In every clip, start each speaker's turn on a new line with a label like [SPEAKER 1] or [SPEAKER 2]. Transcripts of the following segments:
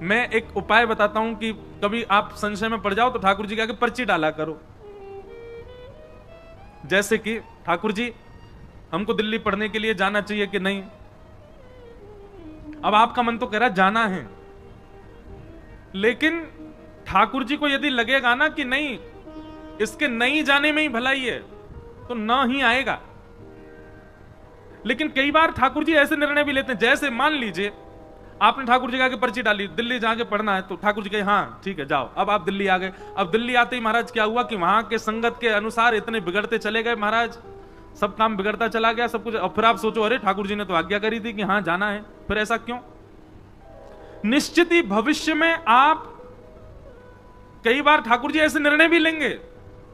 [SPEAKER 1] मैं एक उपाय बताता हूं कि कभी आप संशय में पड़ जाओ तो ठाकुर जी के आगे पर्ची डाला करो। जैसे कि ठाकुर जी हमको दिल्ली पढ़ने के लिए जाना चाहिए कि नहीं। अब आपका मन तो कह रहा जाना है, लेकिन ठाकुर जी को यदि लगेगा ना कि नहीं इसके नहीं जाने में ही भलाई है तो ना ही आएगा। लेकिन कई बार ठाकुर जी ऐसे निर्णय भी लेते हैं, जैसे मान लीजिए आपने ठाकुर जी के आगे पर्ची डाली दिल्ली जाके पढ़ना है, तो ठाकुर जी कहे हाँ ठीक है जाओ। अब आप दिल्ली आ गए। अब दिल्ली आते ही महाराज क्या हुआ कि वहां के संगत के अनुसार इतने बिगड़ते चले गए महाराज, सब काम बिगड़ता चला गया सब कुछ। अब फिर आप सोचो अरे ठाकुर जी ने तो आज्ञा करी थी कि हाँ जाना है, फिर ऐसा क्यों। निश्चित ही भविष्य में आप कई बार ठाकुर जी ऐसे निर्णय भी लेंगे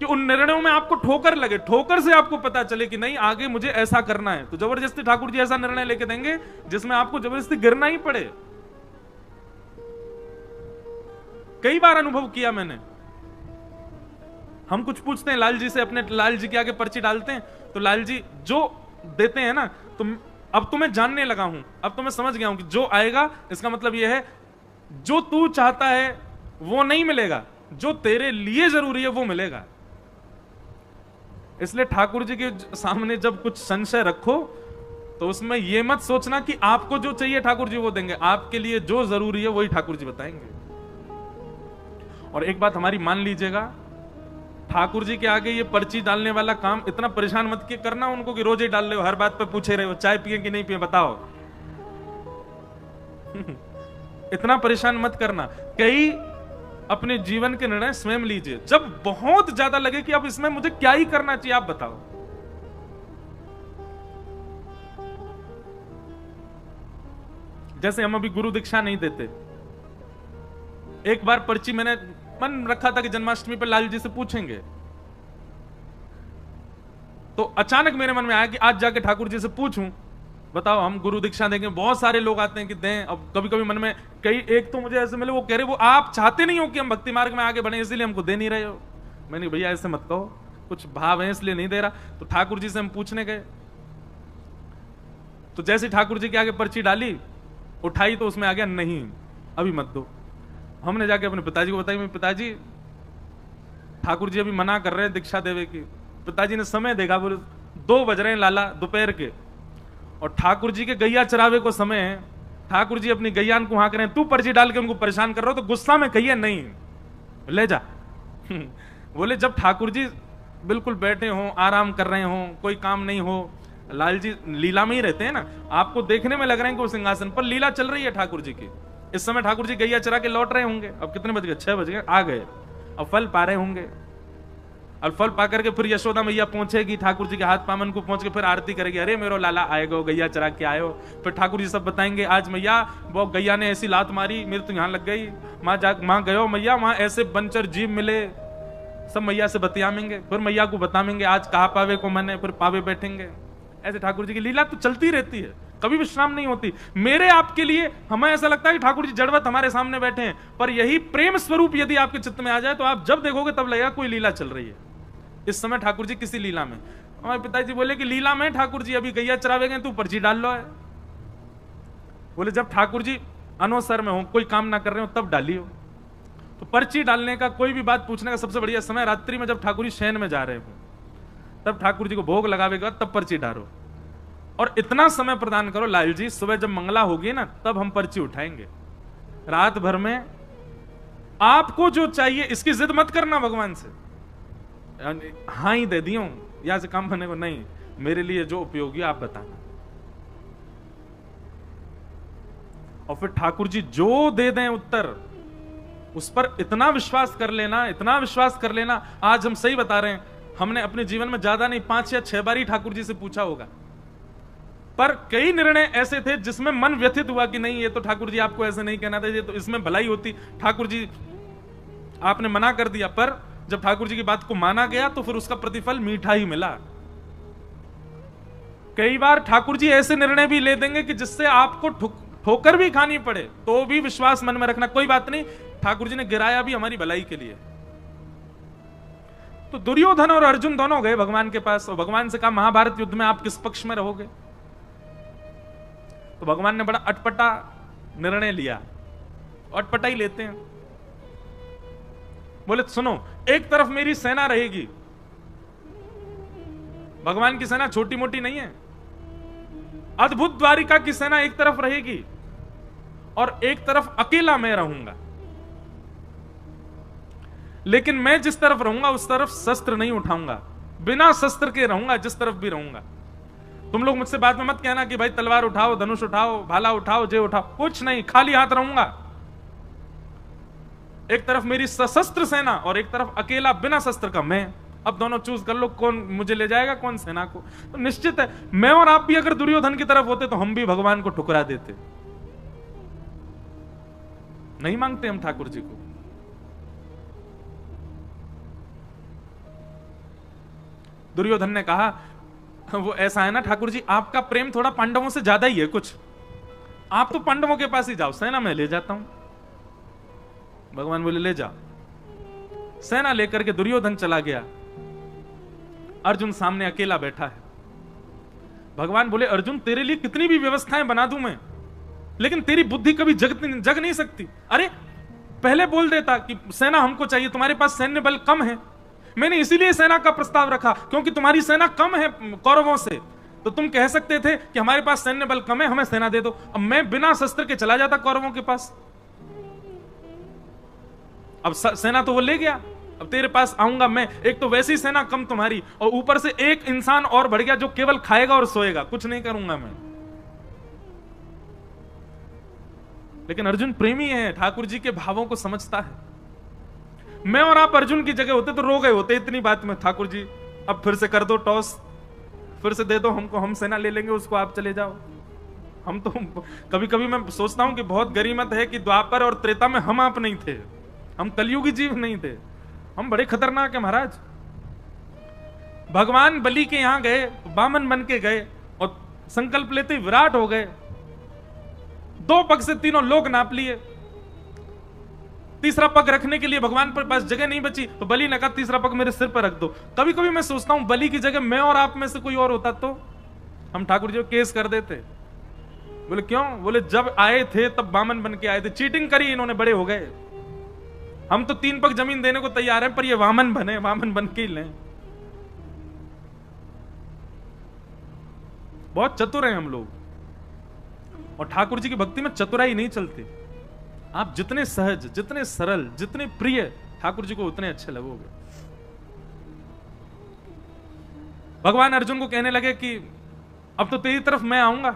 [SPEAKER 1] कि उन निर्णयों में आपको ठोकर लगे, ठोकर से आपको पता चले कि नहीं आगे मुझे ऐसा करना है, तो जबरदस्ती ठाकुर जी ऐसा निर्णय लेके देंगे जिसमें आपको जबरदस्ती गिरना ही पड़े। कई बार अनुभव किया मैंने। हम कुछ पूछते हैं लाल जी से, अपने लाल जी के आगे पर्ची डालते हैं, तो लाल जी जो देते हैं ना, तो अब तो मैं जानने लगा हूं, अब तो मैं समझ गया हूं कि जो आएगा इसका मतलब यह है जो तू चाहता है वो नहीं मिलेगा, जो तेरे लिए जरूरी है वो मिलेगा। इसलिए ठाकुर जी के सामने जब कुछ संशय रखो तो उसमें यह मत सोचना कि आपको जो चाहिए ठाकुर जी वो देंगे, आपके लिए जो जरूरी है वही ठाकुर जी बताएंगे। और एक बात हमारी मान लीजिएगा, ठाकुर जी के आगे ये पर्ची डालने वाला काम इतना परेशान मत के करना उनको कि रोज ही डाल रहे हो, हर बात पे पूछे रहे हो चाय पिए कि नहीं पिए बताओ। इतना परेशान मत करना। कई अपने जीवन के निर्णय स्वयं लीजिए जब बहुत ज्यादा लगे कि अब इसमें मुझे क्या ही करना चाहिए आप बताओ। जैसे हम अभी गुरु दीक्षा नहीं देते, एक बार पर्ची मैंने मन रखा था कि जन्माष्टमी पर लाल जी से पूछेंगे, तो अचानक मेरे मन में आया कि आज जाके ठाकुर जी से पूछूं बताओ हम गुरु दीक्षा देंगे। बहुत सारे लोग आते हैं कि दें। अब कभी कभी मन में कई एक तो मुझे ऐसे मिले वो कह रहे वो आप चाहते नहीं हो कि हम भक्ति मार्ग में आगे बढ़े इसलिए हमको दे नहीं रहे हो। मैंने भैया ऐसे मत कहो, कुछ भाव है इसलिए नहीं दे रहा। तो ठाकुर जी से हम पूछने गए, तो जैसे ठाकुर जी के आगे पर्ची डाली उठाई तो उसमें आ गया नहीं अभी मत दो। हमने जाके अपने पिताजी को बताई, पिताजी ठाकुर जी अभी मना कर रहे हैं दीक्षा देवे की। पिताजी ने समय देखा, बोले 2 बज रहे हैं लाला दोपहर के, और ठाकुर जी के गैया चरावे को समय है, ठाकुर जी अपनी गैयान को हाँक रहे हैं, तू पर्ची डाल के उनको परेशान कर रहा हो। तो गुस्सा में कहिए नहीं ले जा। बोले जब ठाकुर जी बिल्कुल बैठे हो आराम कर रहे हो कोई काम नहीं हो, लाल जी लीला में ही रहते हैं ना, आपको देखने में लग रहे हैं कि वो सिंहासन पर लीला चल रही है ठाकुर जी की। इस समय ठाकुर जी गैया चरा के लौट रहे होंगे, अब कितने बज गए 6 बज गए, आ गए, अब फल पा रहे होंगे। और फल पा करके फिर यशोदा मैया पहुंचेगी ठाकुर जी के हाथ पामन को पहुंच के फिर आरती करेगी, अरे मेरो लाला आएगो गैया चरा के आयो। फिर ठाकुर जी सब बताएंगे आज मैया वो गैया ने ऐसी लात मारी मेरे तो यहाँ लग गई, माँ गयो मैया वहां ऐसे बनचर जीव मिले, सब मैया से बतियामेंगे, फिर मैया को बताएंगे आज कहा पावे को मैंने, फिर पावे बैठेंगे। ऐसे ठाकुर जी की लीला तो चलती रहती है, कभी विश्राम नहीं होती। मेरे आपके लिए हमें ऐसा लगता है कि ठाकुर जी जड़वत हमारे सामने बैठे हैं, पर यही प्रेम स्वरूप यदि आपके चित्त में आ जाए तो आप जब देखोगे तब लगेगा कोई लीला चल रही है। इस समय ठाकुर जी किसी लीला में, हमारे पिताजी बोले कि लीला में ठाकुर जी अभी गैया चरावे गए तू पर्ची डाल लो है। बोले जब ठाकुर जी अनवसर में हो कोई काम ना कर रहे हो तब डाली हो। तो पर्ची डालने का कोई भी बात पूछने का सबसे बढ़िया समय रात्रि में जब ठाकुर जी शयन में जा रहे हो, तब ठाकुर जी को भोग लगावेगा तब पर्ची डालो। और इतना समय प्रदान करो लाल जी सुबह जब मंगला होगी ना तब हम पर्ची उठाएंगे। रात भर में आपको जो चाहिए इसकी जिद मत करना भगवान से, हाँ ही दे दियो या से काम करने को नहीं, मेरे लिए जो उपयोगी आप बताना। और फिर ठाकुर जी जो दे दें उत्तर उस पर इतना विश्वास कर लेना, इतना विश्वास कर लेना। आज हम सही बता रहे हैं, हमने अपने जीवन में ज्यादा नहीं 5 या 6 बार ही ठाकुर जी से पूछा होगा, पर कई निर्णय ऐसे थे जिसमें मन व्यथित हुआ कि नहीं ये तो ठाकुर जी आपको ऐसे नहीं कहना था, ये तो इसमें भलाई होती, ठाकुर जी आपने मना कर दिया। पर जब ठाकुर जी की बात को माना गया तो फिर उसका प्रतिफल मीठा ही मिला। कई बार ठाकुर जी ऐसे निर्णय भी ले देंगे कि जिससे आपको ठोकर भी खानी पड़े तो भी विश्वास मन में रखना, कोई बात नहीं ठाकुर जी ने गिराया भी हमारी भलाई के लिए। तो दुर्योधन और अर्जुन दोनों गए भगवान के पास और भगवान से कहा महाभारत युद्ध में आप किस पक्ष में रहोगे। तो भगवान ने बड़ा अटपटा निर्णय लिया, अटपटाई लेते हैं। बोले सुनो, एक तरफ मेरी सेना रहेगी, भगवान की सेना छोटी मोटी नहीं है, अद्भुत द्वारिका की सेना एक तरफ रहेगी और एक तरफ अकेला मैं रहूंगा। लेकिन मैं जिस तरफ रहूंगा उस तरफ शस्त्र नहीं उठाऊंगा, बिना शस्त्र के रहूंगा जिस तरफ भी रहूंगा। तुम लोग मुझसे बाद में मत कहना कि भाई तलवार उठाओ, धनुष उठाओ, भाला उठाओ, जे उठाओ, कुछ नहीं, खाली हाथ रहूंगा। एक तरफ मेरी सशस्त्र सेना और एक तरफ अकेला बिना शस्त्र का मैं। अब दोनों चूज कर लो, कौन मुझे ले जाएगा, कौन सेना को। तो निश्चित है मैं और आप भी अगर दुर्योधन की तरफ होते तो हम भी भगवान को ठुकरा देते। नहीं मांगते हम ठाकुर जी को। दुर्योधन ने कहा, वो ऐसा है ना ठाकुर जी, आपका प्रेम थोड़ा पांडवों से ज्यादा ही है कुछ, आप तो पांडवों के पास ही जाओ, सेना मैं ले जाता हूं। भगवान बोले ले जाओ। सेना लेकर के दुर्योधन चला गया, अर्जुन सामने अकेला बैठा है। भगवान बोले अर्जुन तेरे लिए कितनी भी व्यवस्थाएं बना दूं मैं, लेकिन तेरी बुद्धि कभी जग नहीं सकती। अरे पहले बोल देता कि सेना हमको चाहिए, तुम्हारे पास सैन्य बल कम है, मैंने इसीलिए सेना का प्रस्ताव रखा क्योंकि तुम्हारी सेना कम है कौरवों से, तो तुम कह सकते थे कि हमारे पास सैन्य बल कम है, हमें सेना दे दो। अब मैं बिना शस्त्र के चला जाता कौरवों के पास, अब सेना तो वो ले गया, अब तेरे पास आऊंगा मैं, एक तो वैसी सेना कम तुम्हारी और ऊपर से एक इंसान और बढ़ गया जो केवल खाएगा और सोएगा, कुछ नहीं करूंगा मैं। लेकिन अर्जुन प्रेमी है, ठाकुर जी के भावों को समझता है। मैं और आप अर्जुन की जगह होते तो रो गए होते इतनी बात में, ठाकुर जी अब फिर से कर दो टॉस, फिर से दे दो हमको, हम सेना ले लेंगे उसको, आप चले जाओ। हम तो कभी कभी मैं सोचता हूं कि बहुत गरीमत है कि द्वापर और त्रेता में हम आप नहीं थे, हम कलयुगी जीव नहीं थे, हम बड़े खतरनाक है महाराज। भगवान बलि के यहां गए, वामन बन के गए और संकल्प लेते विराट हो गए, 2 पग से तीनों लोग नाप लिए, तीसरा पग रखने के लिए भगवान पर पास जगह नहीं बची तो बलि ने कहा तीसरा पग मेरे सिर पर रख दो। कभी कभी मैं सोचता हूं बलि की जगह मैं और आप में से कोई और होता तो हम ठाकुर जी को केस कर देते। बोले क्यों? बोले जब आए थे तब वामन बन के आए थे, चीटिंग करी इन्होंने, बड़े हो गए, हम तो 3 पग जमीन देने को तैयार हैं पर ये वामन बने, वामन बन के ही लें। बहुत चतुर हैं हम लोग, और ठाकुर जी की भक्ति में चतुराई नहीं चलती। आप जितने सहज, जितने सरल, जितने प्रिय ठाकुर जी को उतने अच्छे लगोगे। भगवान अर्जुन को कहने लगे कि अब तो तेरी तरफ मैं आऊंगा।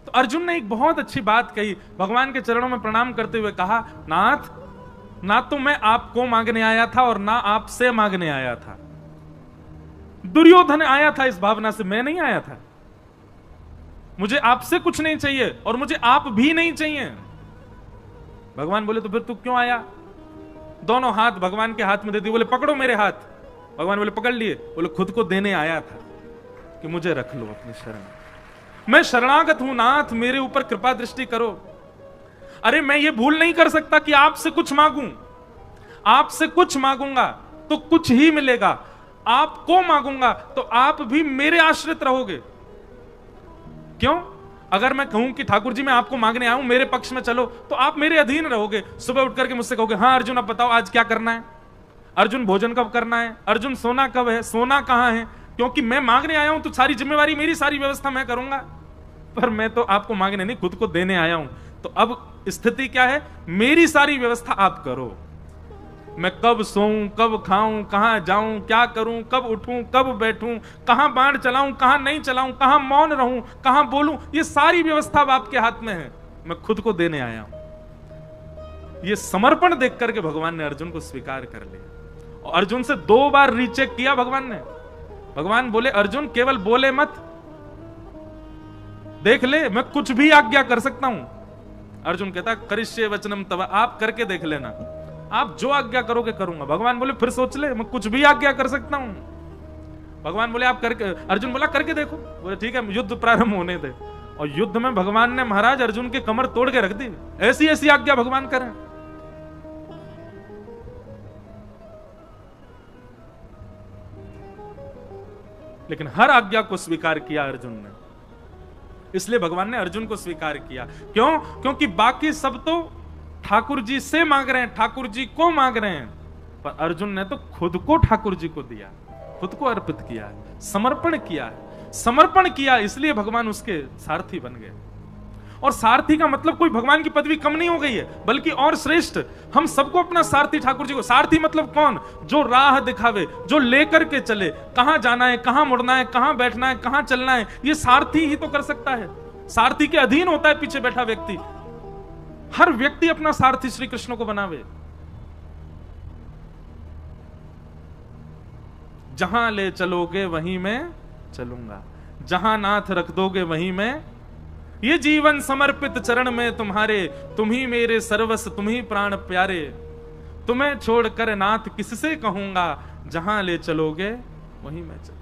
[SPEAKER 1] तो अर्जुन ने एक बहुत अच्छी बात कही, भगवान के चरणों में प्रणाम करते हुए कहा, नाथ, ना तो मैं आपको मांगने आया था और ना आपसे मांगने आया था। दुर्योधन आया था इस भावना से, मैं नहीं आया था। मुझे आपसे कुछ नहीं चाहिए और मुझे आप भी नहीं चाहिए। भगवान बोले तो फिर तू क्यों आया? दोनों हाथ भगवान के हाथ में दे दिए, बोले पकड़ो मेरे हाथ। भगवान बोले पकड़ लिए, बोले खुद को देने आया था कि मुझे रख लो अपनी शरण। मैं शरणागत हूं नाथ, मेरे ऊपर कृपा दृष्टि करो। अरे मैं ये भूल नहीं कर सकता कि आपसे कुछ मांगूं, आपसे कुछ मांगूंगा तो कुछ ही मिलेगा, आपको मांगूंगा तो आप भी मेरे आश्रित रहोगे। क्यों? अगर मैं कहूं कि ठाकुर जी मैं आपको मांगने आऊं, मेरे पक्ष में चलो, तो आप मेरे अधीन रहोगे। सुबह उठ करके मुझसे कहोगे हाँ अर्जुन अब बताओ आज क्या करना है, अर्जुन भोजन कब करना है, अर्जुन सोना कब है, सोना कहां है, क्योंकि मैं मांगने आया हूं तो सारी जिम्मेवारी मेरी, सारी व्यवस्था मैं करूंगा। पर मैं तो आपको मांगने नहीं, खुद को देने आया हूं। तो अब स्थिति क्या है, मेरी सारी व्यवस्था आप करो। मैं कब सोऊं, कब खाऊं, कहां जाऊं, क्या करूं, कब उठूं, कब बैठूं, कहां बाण चलाऊं, कहां नहीं चलाऊं, कहां मौन रहूं, कहां बोलूं, ये सारी व्यवस्था अब आपके हाथ में है, मैं खुद को देने आया हूं। ये समर्पण देख करके भगवान ने अर्जुन को स्वीकार कर लिया। और अर्जुन से 2 बार रीचेक किया भगवान ने। भगवान बोले अर्जुन केवल बोले मत, देख ले मैं कुछ भी आज्ञा कर सकता हूं। अर्जुन कहता करिष्ये वचनम तव, आप करके देख लेना, आप जो आज्ञा करोगे करूंगा। भगवान बोले फिर सोच ले, मैं कुछ भी आज्ञा कर सकता हूं। भगवान बोले आप करके, अर्जुन बोला करके देखो। बोले ठीक है युद्ध प्रारंभ होने दे। और युद्ध में भगवान ने महाराज अर्जुन की कमर तोड़ के रख दी। ऐसी ऐसी आज्ञा भगवान करें। लेकिन हर आज्ञा को स्वीकार किया अर्जुन ने, इसलिए भगवान ने अर्जुन को स्वीकार किया। क्यों? क्योंकि बाकी सब तो ठाकुर जी से मांग रहे हैं, ठाकुर जी को मांग रहे हैं, पर अर्जुन ने तो खुद को ठाकुर जी को दिया, खुद को अर्पित किया, समर्पण किया। समर्पण किया इसलिए भगवान उसके सारथी बन गए। और सारथी का मतलब कोई भगवान की पदवी कम नहीं हो गई है, बल्कि और श्रेष्ठ। हम सबको अपना सारथी ठाकुर जी को। सारथी मतलब कौन? जो राह दिखावे, जो लेकर के चले, कहां जाना है, कहां मुड़ना है, कहां बैठना है, कहां चलना है, ये सारथी ही तो कर सकता है। सारथी के अधीन होता है पीछे बैठा व्यक्ति। हर व्यक्ति अपना सारथी श्री कृष्ण को बनावे। जहां ले चलोगे वहीं मैं चलूंगा, जहां नाथ रख दोगे वहीं मैं। ये जीवन समर्पित चरण में तुम्हारे, तुम ही मेरे सर्वस्व, तुम ही प्राण प्यारे। तुम्हें छोड़कर नाथ किससे कहूंगा, जहां ले चलोगे वहीं मैं चलूंगा।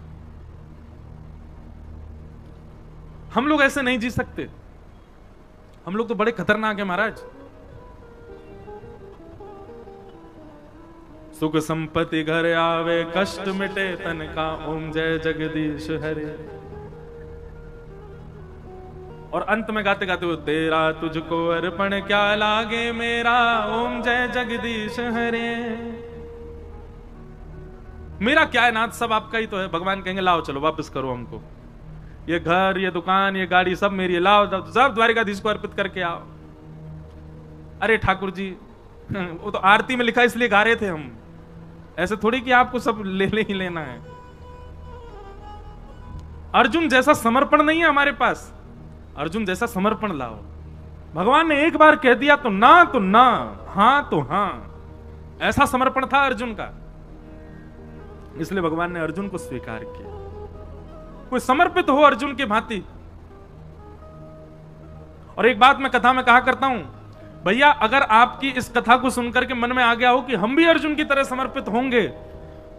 [SPEAKER 1] हम लोग ऐसे नहीं जी सकते। हम लोग तो बड़े खतरनाक है महाराज। सुख संपत्ति घर आवे, कष्ट मिटे तन का, ओम जय जगदीश हरे। और अंत में गाते गाते वो, तेरा तुझको अर्पण क्या लागे मेरा, ओम जय जगदीश हरे। मेरा क्या है नाथ, सब आपका ही तो है। भगवान कहेंगे लाओ चलो वापस करो हमको, ये घर, ये दुकान, ये गाड़ी सब मेरी है, लाओ सब द्वारिकाधीश को अर्पित करके आओ। अरे ठाकुर जी, वो तो आरती में लिखा इसलिए गा रहे थे हम, ऐसे थोड़ी कि आपको सब ले ही लेना है। अर्जुन जैसा समर्पण नहीं है हमारे पास। अर्जुन जैसा समर्पण लाओ। भगवान ने एक बार कह दिया तो ना, हां तो हां। ऐसा समर्पण था अर्जुन का, इसलिए भगवान ने अर्जुन को स्वीकार किया। कोई समर्पित हो अर्जुन के भांति। और एक बात मैं कथा में कहा करता हूं, भैया अगर आपकी इस कथा को सुनकर के मन में आ गया हो कि हम भी अर्जुन की तरह समर्पित होंगे,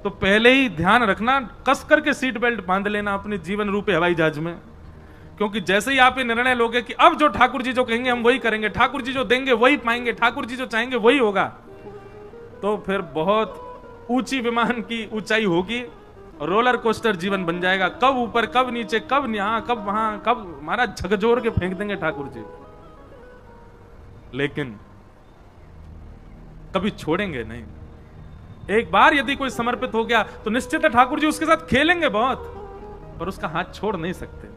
[SPEAKER 1] तो पहले ही ध्यान रखना, कस करके सीट बेल्ट बांध लेना अपने जीवन रूपी हवाई जहाज में। क्योंकि जैसे ही आप ये निर्णय लोगे कि अब जो ठाकुर जी जो कहेंगे हम वही करेंगे, ठाकुर जी जो देंगे वही पाएंगे, ठाकुर जी जो चाहेंगे वही होगा, तो फिर बहुत ऊंची विमान की ऊंचाई होगी, रोलर कोस्टर जीवन बन जाएगा। कब ऊपर, कब नीचे, कब यहां, कब वहां, कब हमारा झकझोर के फेंक देंगे ठाकुर जी। लेकिन कभी छोड़ेंगे नहीं। एक बार यदि कोई समर्पित हो गया तो निश्चित है ठाकुर जी उसके साथ खेलेंगे बहुत, पर उसका हाथ छोड़ नहीं सकते।